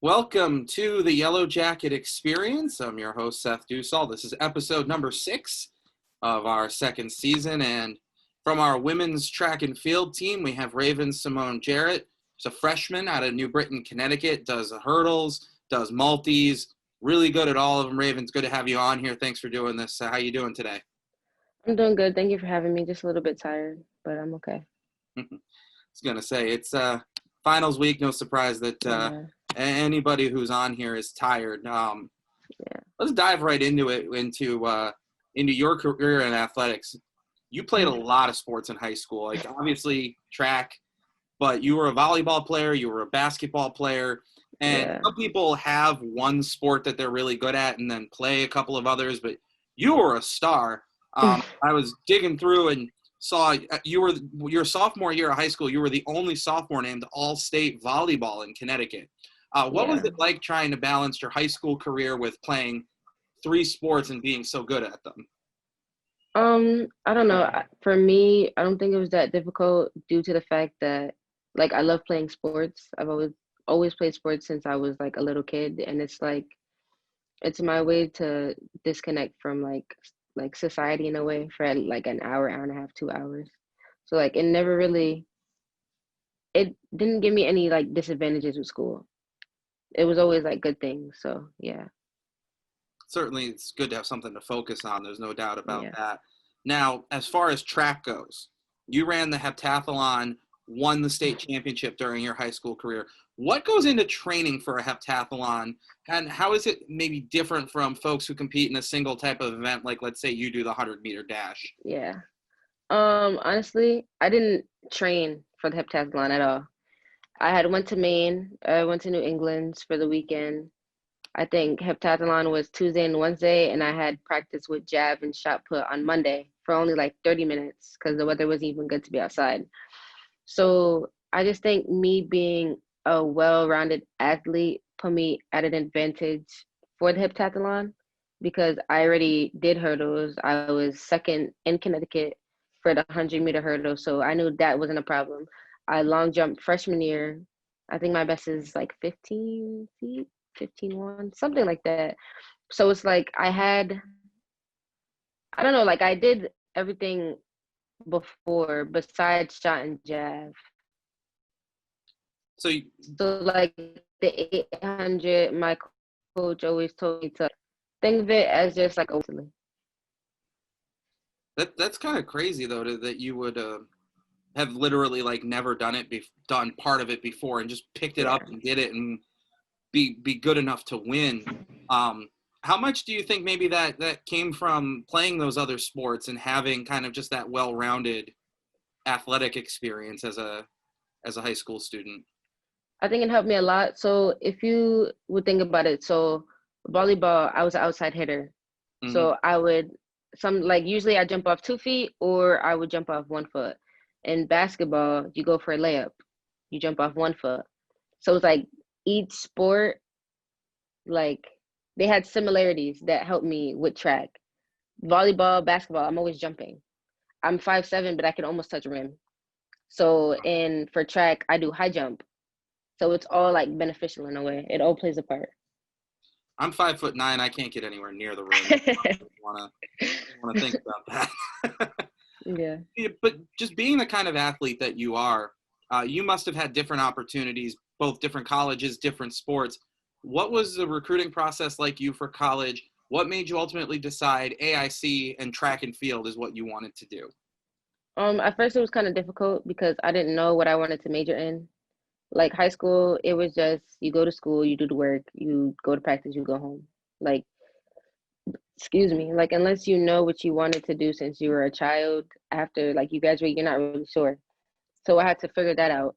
Welcome to the Yellow Jacket Experience. I'm your host, Seth Dusall. This is episode number 6 of our second season. And from our women's track and field team, we have Raven-Symone Jarrett. She's a freshman out of New Britain, Connecticut, does hurdles, does multis, really good at all of them. Raven, it's good to have you on here. Thanks for doing this. How you doing today? I'm doing good. Thank you for having me. Just a little bit tired, but I'm okay. I was going to say, it's finals week. No surprise that anybody who's on here is tired. Let's dive right into it, into your career in athletics. You played a lot of sports in high school, like obviously track, but you were a volleyball player, you were a basketball player, and some people have one sport that they're really good at and then play a couple of others, but you were a star. I was digging through and saw your sophomore year of high school, you were the only sophomore named All-State Volleyball in Connecticut. What was it like trying to balance your high school career with playing 3 sports and being so good at them? I don't know. For me, I don't think it was that difficult due to the fact that, like, I love playing sports. I've always played sports since I was like a little kid, and it's my way to disconnect from like society in a way for like an hour, hour and a half, 2 hours. So like it didn't give me any like disadvantages with school. It was always like good things. So yeah. Certainly, it's good to have something to focus on. There's no doubt about that. Now, as far as track goes, you ran the heptathlon, won the state championship during your high school career. What goes into training for a heptathlon, and how is it maybe different from folks who compete in a single type of event, like let's say you do the 100-meter dash? Yeah. Honestly, I didn't train for the heptathlon at all. I had went to Maine. I went to New England for the weekend. I think heptathlon was Tuesday and Wednesday, and I had practice with jab and shot put on Monday for only like 30 minutes because the weather wasn't even good to be outside. So I just think me being a well-rounded athlete put me at an advantage for the heptathlon because I already did hurdles. I was second in Connecticut for the 100-meter hurdle, so I knew that wasn't a problem. I long jumped freshman year. I think my best is like 15 feet, 15.1, something like that. So it's like I don't know, like I did everything before besides shot and jab. So like the 800, my coach always told me to think of it as just like that's kind of crazy though, that you would have literally like never done part of it before and just picked it up and did it and be good enough to win. How much do you think maybe that came from playing those other sports and having kind of just that well-rounded athletic experience as a high school student? I think it helped me a lot. So if you would think about it, so volleyball, I was an outside hitter. Mm-hmm. So I would usually I jump off 2 feet or I would jump off 1 foot. In basketball, you go for a layup, you jump off 1 foot. So it's like each sport, like they had similarities that helped me with track. Volleyball, basketball, I'm always jumping. I'm 5'7", but I can almost touch a rim. So for track, I do high jump. So it's all like beneficial in a way. It all plays a part. I'm 5'9". I can't get anywhere near the rim. I want to think about that. Yeah. But just being the kind of athlete that you are, you must have had different opportunities, both different colleges, different sports. What was the recruiting process like you for college? What made you ultimately decide AIC and track and field is what you wanted to do? At first it was kind of difficult because I didn't know what I wanted to major in. Like high school, it was just you go to school, you do the work, you go to practice, you go home. Like, excuse me, like unless you know what you wanted to do since you were a child, after like you graduate, you're not really sure. So I had to figure that out.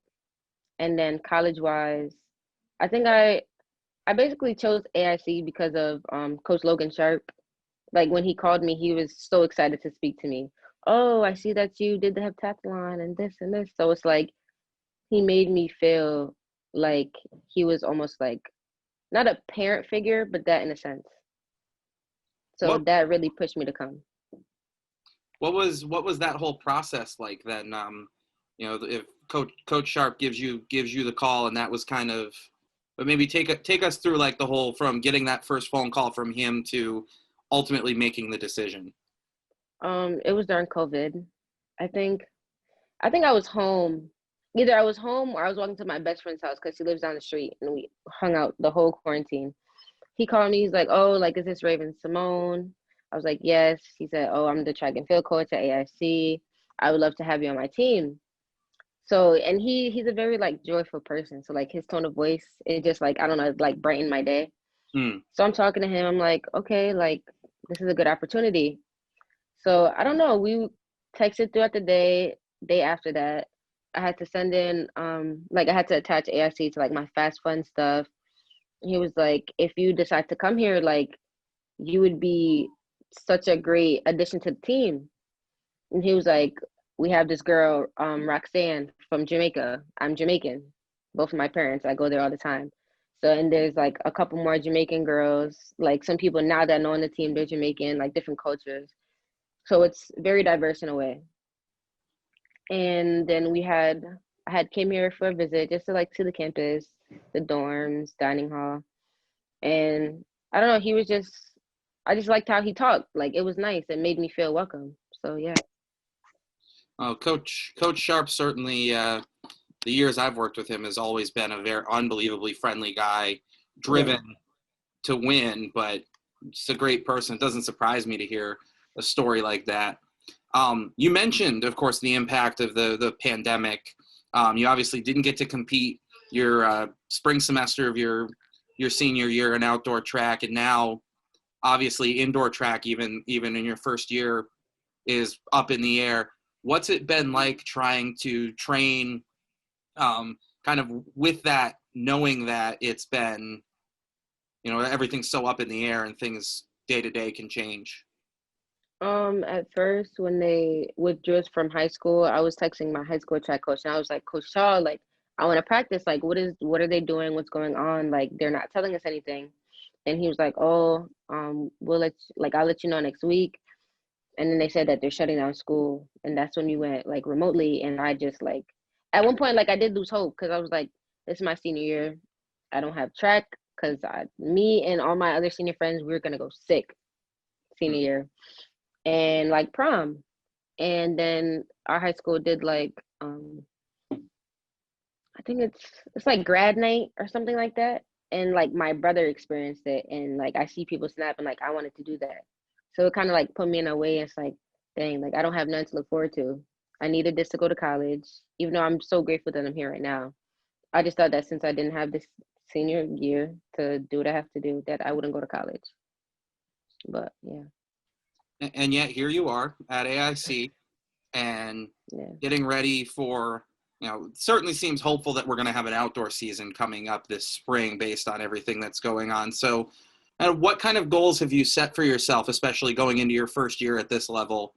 And then college wise, I think I basically chose AIC because of Coach Logan Sharp. Like when he called me, he was so excited to speak to me. Oh, I see that you did the heptathlon and this and this. So it's like he made me feel like he was almost like not a parent figure, but that in a sense. So that really pushed me to come. What was that whole process like then? If Coach Sharp gives you the call, and that was kind of but maybe take us through like the whole from getting that first phone call from him to ultimately making the decision. It was during COVID. I think I was home. Either I was home or I was walking to my best friend's house because she lives down the street, and we hung out the whole quarantine. He called me. He's like, "Oh, like, is this Raven-Symone?" I was like, "Yes." He said, "Oh, I'm the track and field coach at AIC. I would love to have you on my team." So, and he's a very like joyful person. So like his tone of voice, it just like, I don't know, like brightened my day. Mm. So I'm talking to him. I'm like, okay, like this is a good opportunity. So I don't know. We texted throughout the day. Day after that, I had to send in like I had to attach AIC to like my fast fun stuff. He was like, if you decide to come here, like you would be such a great addition to the team. And he was like, we have this girl, Roxanne from Jamaica. I'm Jamaican. Both of my parents, I go there all the time. So, and there's like a couple more Jamaican girls, like some people now that know on the team, they're Jamaican, like different cultures. So it's very diverse in a way. And then I had came here for a visit just to like see the campus, the dorms, dining hall. And I don't know, I just liked how he talked. Like it was nice. It made me feel welcome. So yeah. Coach Sharp certainly, the years I've worked with him, has always been a very unbelievably friendly guy, driven to win, but just a great person. It doesn't surprise me to hear a story like that. You mentioned, of course, the impact of the pandemic. You obviously didn't get to compete your spring semester of your senior year in outdoor track, and now obviously indoor track, even in your first year, is up in the air. What's it been like trying to train kind of with that, knowing that it's been, everything's so up in the air and things day to day can change? At first when they withdrew us from high school, I was texting my high school track coach and I was like, Coach Shaw, like I want to practice. Like what are they doing? What's going on? Like they're not telling us anything. And he was like, oh, I'll let you know next week. And then they said that they're shutting down school. And that's when we went like remotely. And I just like, at one point, like I did lose hope because I was like, this is my senior year. I don't have track because me and all my other senior friends, we were going to go sick senior year and like prom. And then our high school did like, I think it's like grad night or something like that. And like my brother experienced it and like I see people snap and like I wanted to do that. So it kind of like put me in a way. It's like, dang, like I don't have nothing to look forward to. I needed this to go to college, even though I'm so grateful that I'm here right now. I just thought that since I didn't have this senior year to do what I have to do, that I wouldn't go to college. But yeah. And yet here you are at AIC and getting ready for, it certainly seems hopeful that we're going to have an outdoor season coming up this spring based on everything that's going on. So what kind of goals have you set for yourself, especially going into your first year at this level,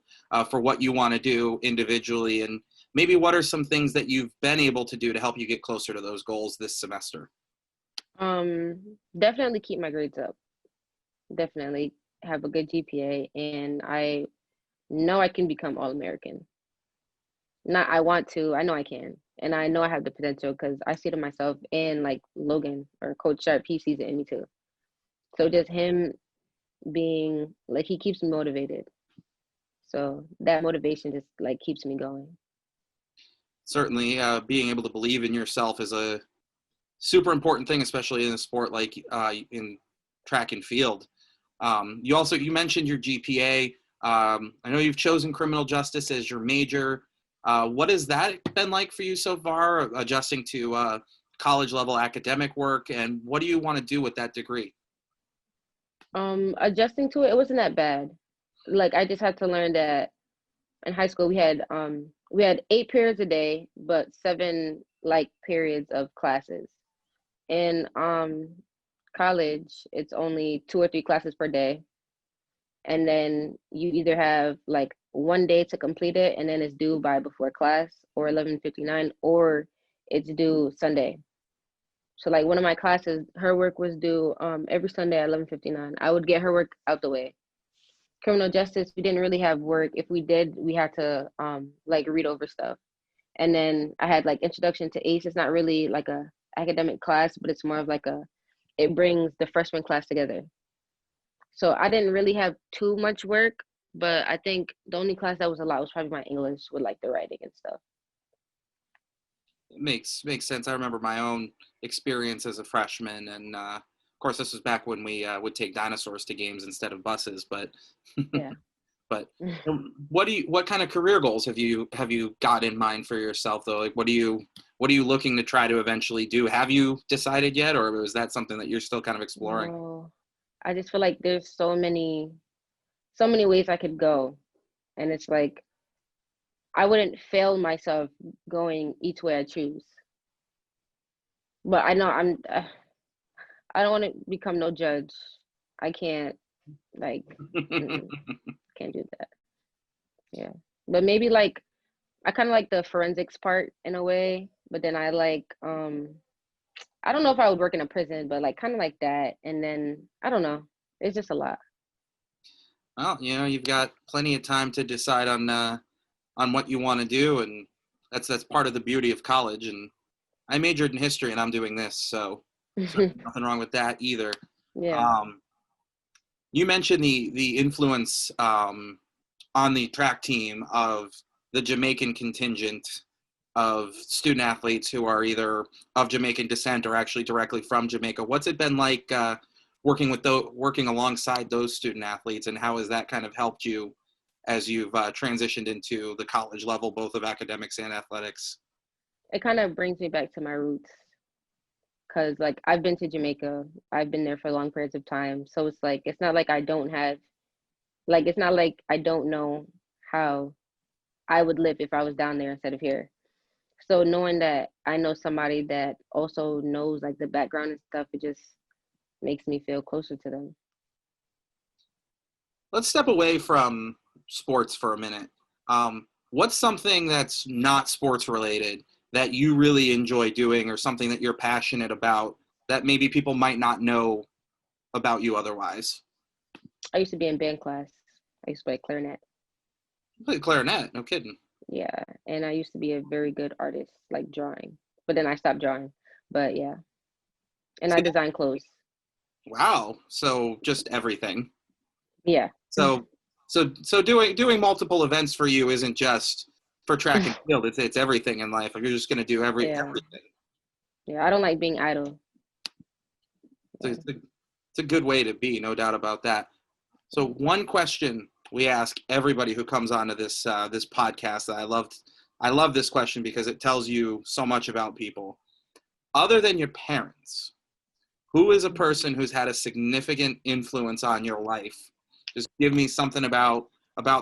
for what you want to do individually? And maybe what are some things that you've been able to do to help you get closer to those goals this semester? Definitely keep my grades up. Definitely have a good GPA. And I know I can become All-American. Not I want to, I know I can. And I know I have the potential because I see it in myself and like Logan or Coach Sharp, he sees it in me too. So just him being like, he keeps me motivated. So that motivation just like keeps me going. Certainly, being able to believe in yourself is a super important thing, especially in a sport like in track and field. You mentioned your GPA. I know you've chosen criminal justice as your major. What has that been like for you so far, adjusting to college level academic work, and what do you want to do with that degree? Adjusting to it, it wasn't that bad. Like I just had to learn that in high school we had 8 periods a day, but 7 like periods of classes. In college, it's only 2 or 3 classes per day. And then you either have like 1 day to complete it and then it's due by before class or 11:59, or it's due Sunday. So like one of my classes, her work was due every Sunday at 11:59. I would get her work out the way. Criminal justice, we didn't really have work. If we did, we had to like read over stuff. And then I had like introduction to ACE. It's not really like a academic class, but it's more of like it brings the freshman class together. So I didn't really have too much work, but I think the only class that was a lot was probably my English with like the writing and stuff. It makes sense. I remember my own experience as a freshman, and of course, this was back when we would take dinosaurs to games instead of buses. But Yeah. but what kind of career goals have you got in mind for yourself though? Like, what are you looking to try to eventually do? Have you decided yet, or is that something that you're still kind of exploring? No, I just feel like there's so many ways I could go, and it's like I wouldn't fail myself going each way I choose. But I know I don't want to become no judge. I can't like can't do that. Yeah. But maybe like I kind of like the forensics part in a way, but then I like I don't know if I would work in a prison, but like kind of like that. And then I don't know. It's just a lot. Well, you've got plenty of time to decide on what you want to do, and that's part of the beauty of college. And I majored in history, and I'm doing this, so nothing wrong with that either. Yeah. You mentioned the influence on the track team of the Jamaican contingent of student athletes who are either of Jamaican descent or actually directly from Jamaica. What's it been like working alongside those student athletes, and how has that kind of helped you as you've transitioned into the college level, both of academics and athletics? It kind of brings me back to my roots because like I've been to Jamaica. I've been there for long periods of time. So it's like it's not like I don't have like it's not like I don't know how I would live if I was down there instead of here. So knowing that I know somebody that also knows like the background and stuff, it just makes me feel closer to them. Let's step away from sports for a minute. What's something that's not sports related that you really enjoy doing, or something that you're passionate about that maybe people might not know about you otherwise? I used to be in band class. I used to play clarinet. You play clarinet, no kidding. Yeah, and I used to be a very good artist, like drawing. But then I stopped drawing. But yeah, and I design clothes. Wow. So just everything. Yeah. So doing multiple events for you isn't just for track and field. It's everything in life. Like, you're just going to do everything. Yeah, I don't like being idle. Yeah. It's a good way to be, no doubt about that. So one question we ask everybody who comes onto this this podcast that I love this question because it tells you so much about people. Other than your parents, who is a person who's had a significant influence on your life? Just give me something about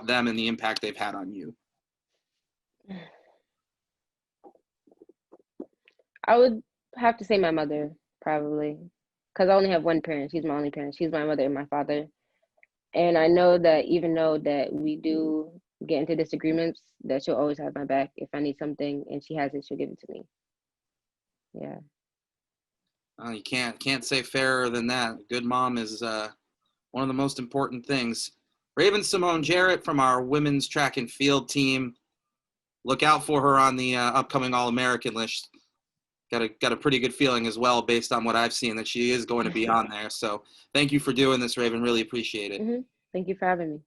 them and the impact they've had on you. I would have to say my mother, probably, because I only have one parent. She's my only parent. She's my mother and my father. And I know that even though that we do get into disagreements, that she'll always have my back. If I need something and she has it, she'll give it to me. Yeah. You can't say fairer than that. A good mom is one of the most important things. Raven-Symone Jarrett from our women's track and field team. Look out for her on the upcoming All-American list. Got a pretty good feeling as well, based on what I've seen, that she is going to be on there. So thank you for doing this, Raven. Really appreciate it. Thank you for having me.